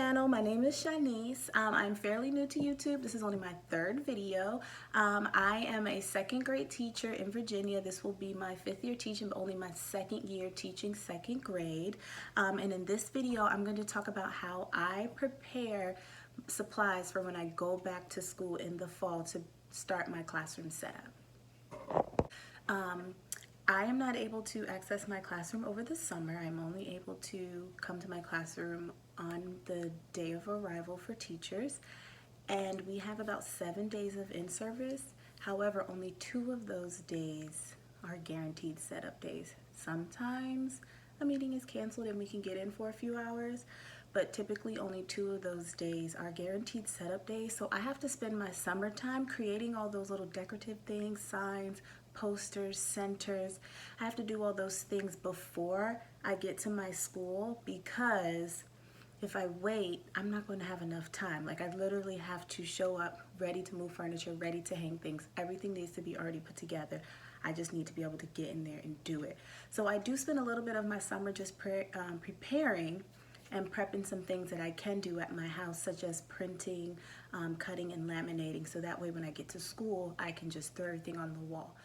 channel. My name is Shanice. I'm fairly new to YouTube. This is only my third video. I am a second grade teacher in Virginia. This will be my 5th year teaching, but only my 2nd year teaching 2nd grade. And in this video, I'm going to talk about how I prepare supplies for when I go back to school in the fall to start my classroom setup. I am not able to access my classroom over the summer. I'm only able to come to my classroom on the day of arrival for teachers. And we have about 7 days of in-service. However, only 2 of those days are guaranteed setup days. Sometimes a meeting is canceled and we can get in for a few hours, but typically only 2 of those days are guaranteed setup days. So I have to spend my summertime creating all those little decorative things, signs, posters, centers. I have to do all those things before I get to my school, because if I wait, I'm not going to have enough time. Like, I literally have to show up ready to move furniture, ready to hang things. Everything needs to be already put together. I just need to be able to get in there and do it. So I do spend a little bit of my summer just preparing and prepping some things that I can do at my house, such as printing, cutting, and laminating. So that way when I get to school, I can just throw everything on the wall.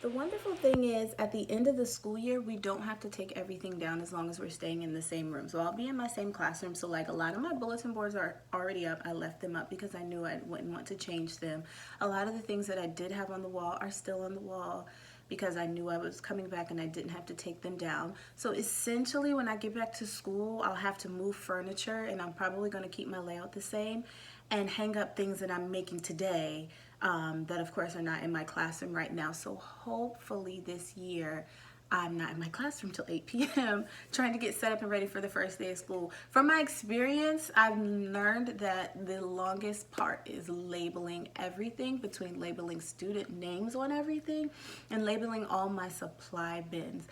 The wonderful thing is, at the end of the school year, we don't have to take everything down as long as we're staying in the same room. So I'll be in my same classroom. So like, a lot of my bulletin boards are already up. I left them up because I knew I wouldn't want to change them. A lot of the things that I did have on the wall are still on the wall because I knew I was coming back and I didn't have to take them down. So essentially, when I get back to school, I'll have to move furniture, and I'm probably going to keep my layout the same and hang up things that I'm making today that of course are not in my classroom right now. So hopefully this year I'm not in my classroom till 8 p.m. trying to get set up and ready for the first day of school. From my experience, I've learned that the longest part is labeling everything, between labeling student names on everything and labeling all my supply bins.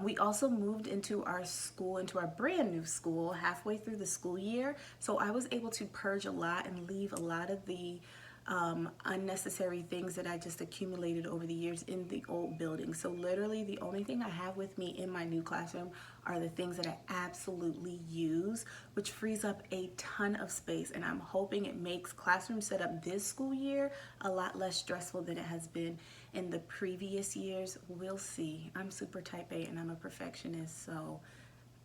We also moved into our school, into our brand new school, halfway through the school year. So I was able to purge a lot and leave a lot of the unnecessary things that I just accumulated over the years in the old building. So literally the only thing I have with me in my new classroom are the things that I absolutely use, which frees up a ton of space. And I'm hoping it makes classroom setup this school year a lot less stressful than it has been in the previous years. We'll see. I'm super type A and I'm a perfectionist, so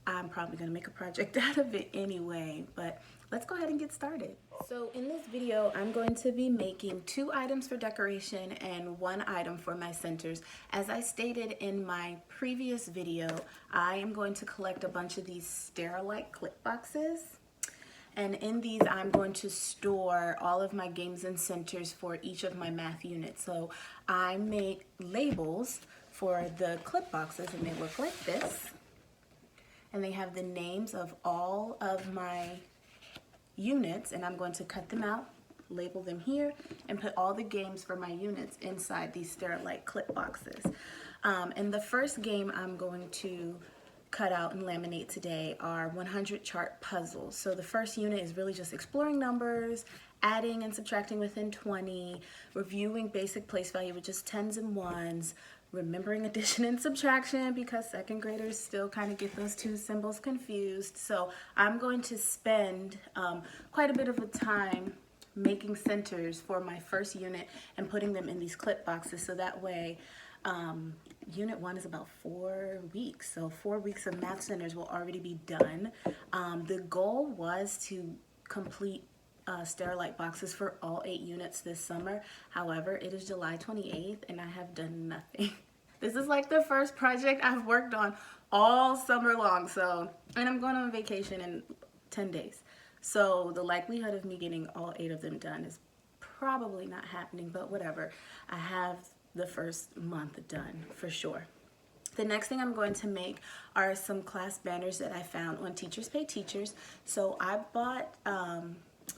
I'm probably going to make a project out of it anyway, but let's go ahead and get started. So in this video, I'm going to be making 2 items for decoration and 1 item for my centers. As I stated in my previous video, I am going to collect a bunch of these Sterilite clip boxes. And in these, I'm going to store all of my games and centers for each of my math units. So I make labels for the clip boxes, and they look like this. And they have the names of all of my units, and I'm going to cut them out, label them here, and put all the games for my units inside these Sterilite clip boxes. And the first game I'm going to cut out and laminate today are 100 chart puzzles. So the first unit is really just exploring numbers, adding and subtracting within 20, reviewing basic place value with just 10s and 1s, remembering addition and subtraction, because 2nd graders still kind of get those 2 symbols confused. So I'm going to spend quite a bit of a time making centers for my first unit and putting them in these clip boxes, so that way unit 1 is about 4 weeks. So 4 weeks of math centers will already be done. The goal was to complete Sterilite boxes for all 8 units this summer. However, it is July 28th and I have done nothing. This is like the first project I've worked on all summer long. So, and I'm going on vacation in 10 days. So the likelihood of me getting all 8 of them done is probably not happening, but whatever. I have the first month done for sure. The next thing I'm going to make are some class banners that I found on Teachers Pay Teachers. So I bought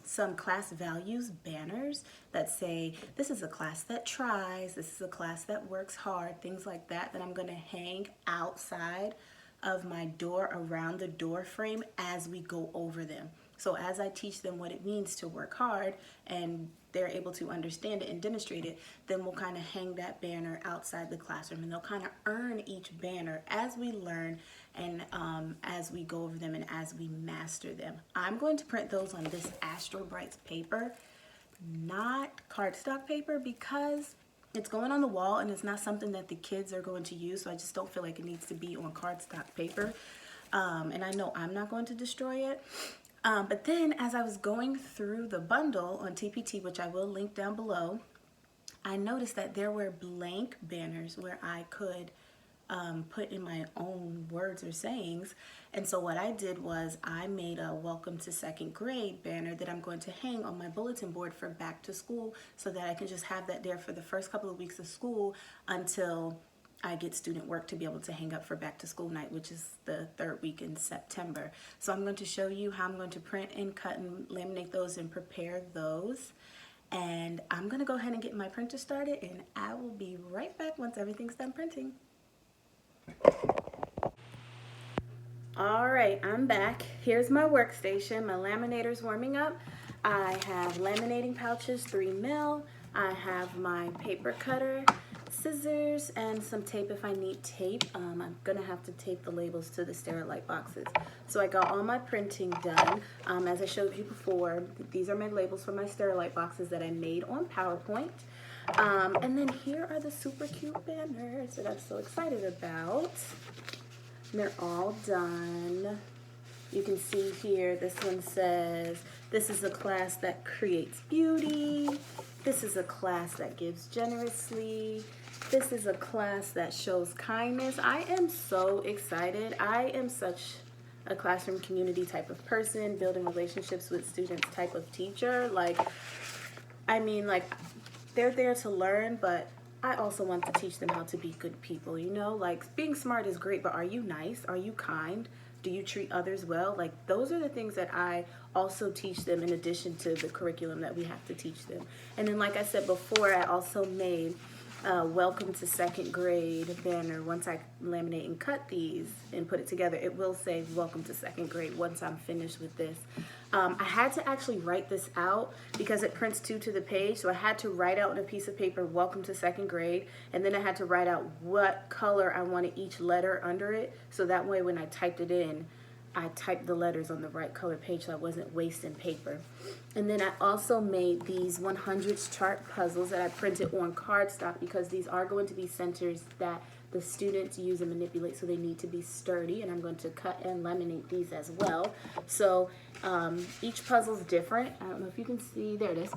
some class values banners that say, this is a class that tries, this is a class that works hard, things like that, that I'm going to hang outside of my door, around the door frame, as we go over them. So as I teach them what it means to work hard and they're able to understand it and demonstrate it, then we'll kind of hang that banner outside the classroom, and they'll kind of earn each banner as we learn and as we go over them and as we master them. I'm going to print those on this Astro Brights paper, not cardstock paper, because it's going on the wall and it's not something that the kids are going to use, so I just don't feel like it needs to be on cardstock paper. And I know I'm not going to destroy it. But then as I was going through the bundle on TPT, which I will link down below, I noticed that there were blank banners where I could put in my own words or sayings. And so what I did was I made a welcome to second grade banner that I'm going to hang on my bulletin board for back to school, so that I can just have that there for the first couple of weeks of school until I get student work to be able to hang up for back to school night, which is the 3rd week in September. So I'm going to show you how I'm going to print and cut and laminate those and prepare those. And I'm going to go ahead and get my printer started, and I will be right back once everything's done printing. All right, I'm back. Here's my workstation. My laminator's warming up. I have laminating pouches, 3mm. I have my paper cutter, scissors, and some tape if I need tape. I'm gonna have to tape the labels to the Sterilite boxes. So I got all my printing done. As I showed you before, these are my labels for my Sterilite boxes that I made on PowerPoint. And then here are the super cute banners that I'm so excited about. They're all done. You can see here, this one says, this is a class that creates beauty. This is a class that gives generously. This is a class that shows kindness. I am so excited. I am such a classroom community type of person, building relationships with students type of teacher. Like, I mean, like, they're there to learn, but I also want to teach them how to be good people, you know? Like, being smart is great, but are you nice? Are you kind? Do you treat others well? Like, those are the things that I also teach them in addition to the curriculum that we have to teach them. And then, like I said before, I also made welcome to second grade banner. Once I laminate and cut these and put it together, it will say welcome to second grade once I'm finished with this. I had to actually write this out because it prints 2 to the page, so I had to write out on a piece of paper welcome to second grade, and then I had to write out what color I wanted each letter under it, so that way when I typed it in, I typed the letters on the right color page so I wasn't wasting paper. And then I also made these 100s chart puzzles that I printed on cardstock, because these are going to be centers that the students use and manipulate, so they need to be sturdy, and I'm going to cut and laminate these as well. So each puzzle's different. I don't know if you can see, there it is.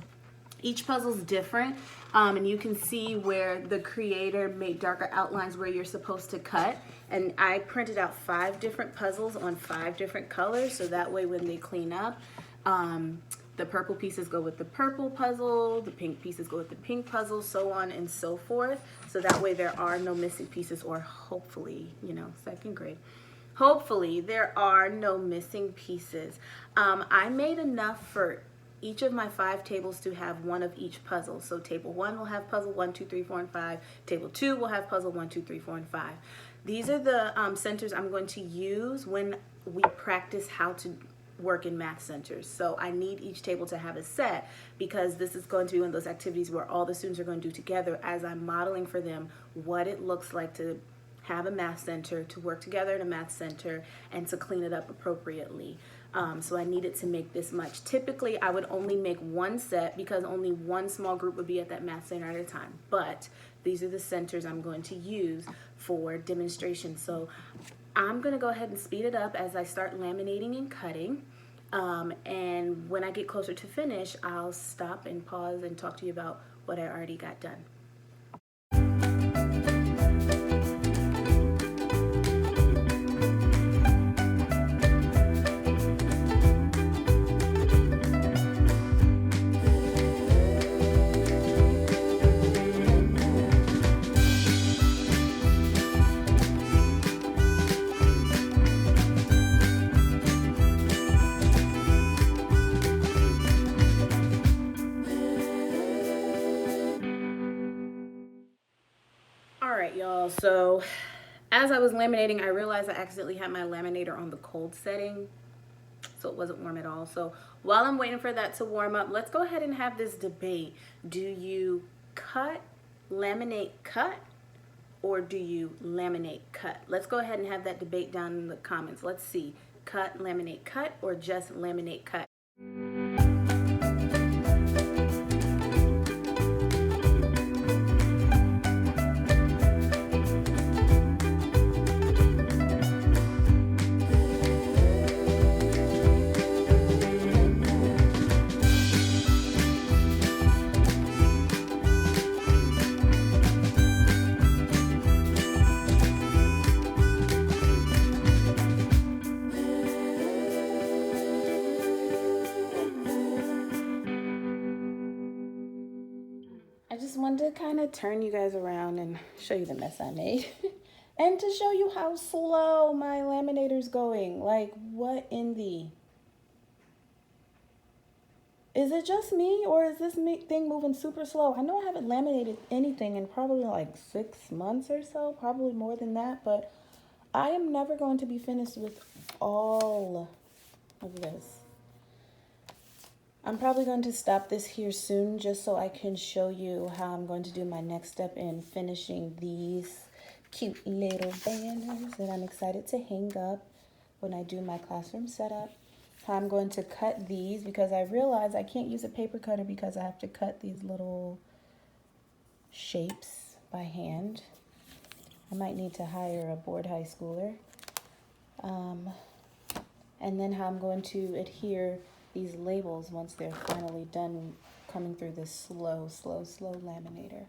Each puzzle's different, and you can see where the creator made darker outlines where you're supposed to cut. And I printed out 5 different puzzles on 5 different colors, so that way when they clean up, the purple pieces go with the purple puzzle, the pink pieces go with the pink puzzle, so on and so forth. So that way there are no missing pieces, or hopefully, you know, second grade. Hopefully there are no missing pieces. I made enough for each of my 5 tables to have one of each puzzle. So table 1 will have puzzle 1, 2, 3, 4, and 5. Table 2 will have puzzle 1, 2, 3, 4, and 5. These are the centers I'm going to use when we practice how to work in math centers. So I need each table to have a set, because this is going to be one of those activities where all the students are going to do together as I'm modeling for them what it looks like to have a math center, to work together in a math center, and to clean it up appropriately. So I needed to make this much. Typically, I would only make 1 set because only 1 small group would be at that math center at a time. But these are the centers I'm going to use for demonstration. So I'm going to go ahead and speed it up as I start laminating and cutting. And when I get closer to finish, I'll stop and pause and talk to you about what I already got done. Alright, y'all, so as I was laminating, I realized I accidentally had my laminator on the cold setting. so it wasn't warm at all. So while I'm waiting for that to warm up, let's go ahead and have this debate. Do you cut, laminate, cut, or do you laminate, cut? Let's go ahead and have that debate down in the comments. Let's see. Cut, laminate, cut, or just laminate, cut? I just wanted to kind of turn you guys around and show you the mess I made. And to show you how slow my laminator's going. Like, what in the... Is it just me, or is this thing moving super slow? I know I haven't laminated anything in probably like 6 months or so, probably more than that, but I am never going to be finished with all of this. I'm probably going to stop this here soon just so I can show you how I'm going to do my next step in finishing these cute little banners that I'm excited to hang up when I do my classroom setup. How I'm going to cut these, because I realize I can't use a paper cutter because I have to cut these little shapes by hand. I might need to hire a bored high schooler. And then how I'm going to adhere these labels once they're finally done coming through this slow laminator.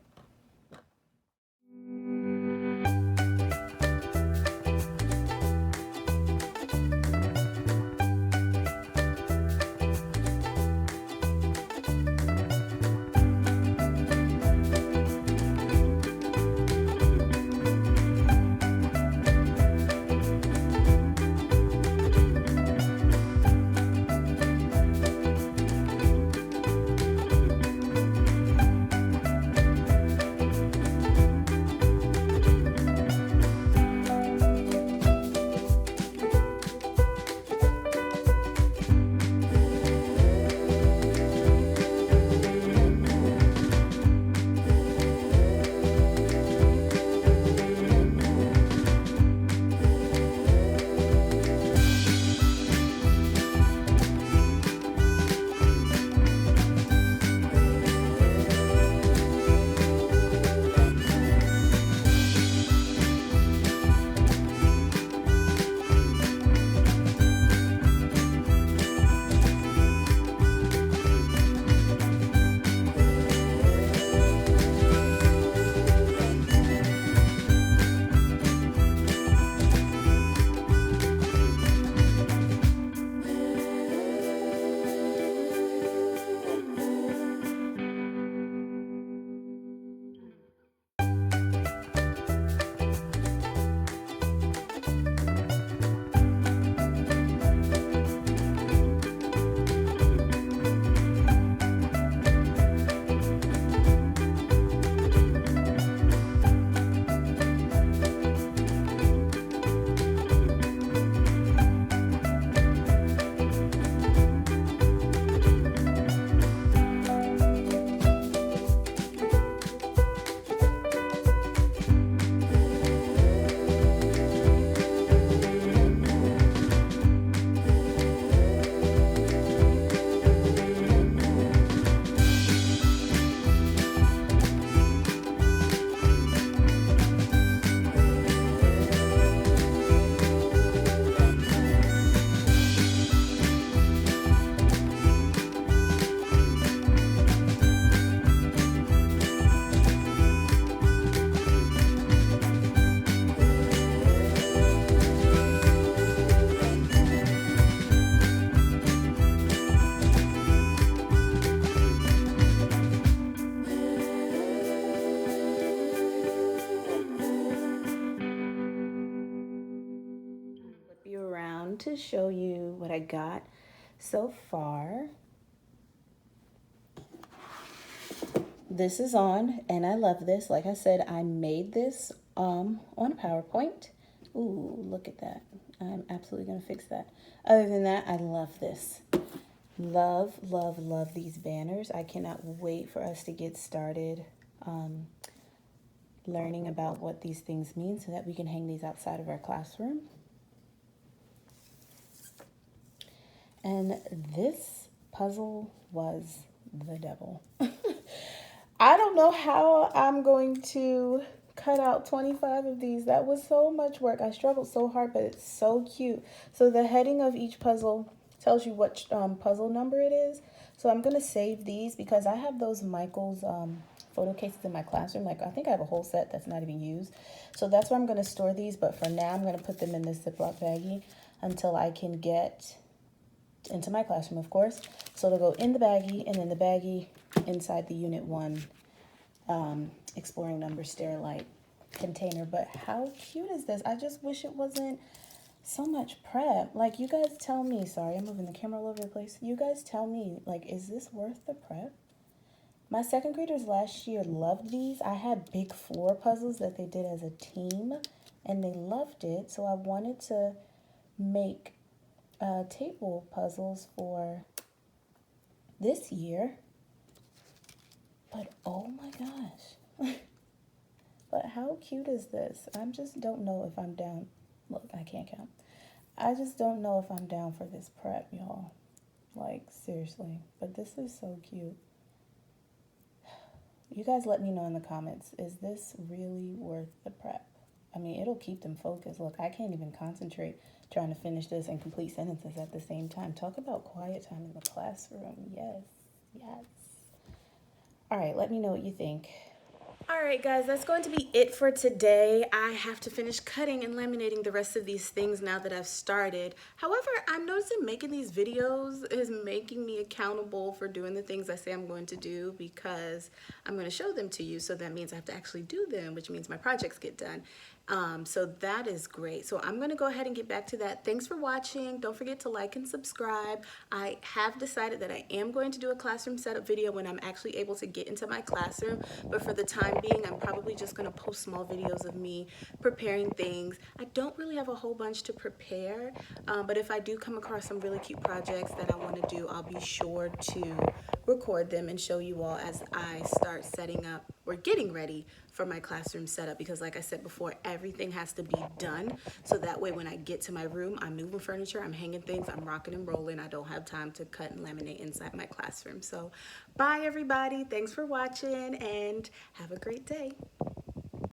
To show you what I got so far. This is on, and I love this. Like I said, I made this on a PowerPoint Ooh, look at that. I'm absolutely going to fix that. Other than that, I love this. Love, love, love these banners. I cannot wait for us to get started learning about what these things mean so that we can hang these outside of our classroom. And this puzzle was the devil. I don't know how I'm going to cut out 25 of these. That was so much work. I struggled so hard, but it's so cute. So the heading of each puzzle tells you what puzzle number it is. So I'm going to save these because I have those Michael's photo cases in my classroom. Like, I think I have a whole set that's not even used. So that's where I'm going to store these. But for now, I'm going to put them in this Ziploc baggie until I can get into my classroom, of course. So it'll go in the baggie, and then the baggie inside the Unit 1 Exploring Number Sterilite container. But how cute is this? I just wish it wasn't so much prep. Like, you guys tell me. Sorry, I'm moving the camera all over the place. You guys tell me, like, is this worth the prep? My second graders last year loved these. I had big floor puzzles that they did as a team, and they loved it. So I wanted to make table puzzles for this year. But oh my gosh. But how cute is this? I just don't know if I'm down. Look, I can't count. I just don't know if I'm down for this prep, y'all. Like, seriously. But this is so cute. You guys let me know in the comments. Is this really worth the prep? I mean, it'll keep them focused. Look, I can't even concentrate trying to finish this and complete sentences at the same time. Talk about quiet time in the classroom. Yes, yes. All right, let me know what you think. All right, guys, that's going to be it for today. I have to finish cutting and laminating the rest of these things now that I've started. However, I'm noticing making these videos is making me accountable for doing the things I say I'm going to do because I'm going to show them to you. So that means I have to actually do them, which means my projects get done. So that is great. So I'm going to go ahead and get back to that. Thanks for watching. Don't forget to like and subscribe. I have decided that I am going to do a classroom setup video when I'm actually able to get into my classroom. But for the time being, I'm probably just going to post small videos of me preparing things. I don't really have a whole bunch to prepare, but if I do come across some really cute projects that I want to do, I'll be sure to record them and show you all as I start setting up or getting ready for my classroom setup, because like I said before, everything has to be done so that way when I get to my room, I'm moving furniture, I'm hanging things, I'm rocking and rolling. I don't have time to cut and laminate inside my classroom. So bye everybody, thanks for watching and have a great day.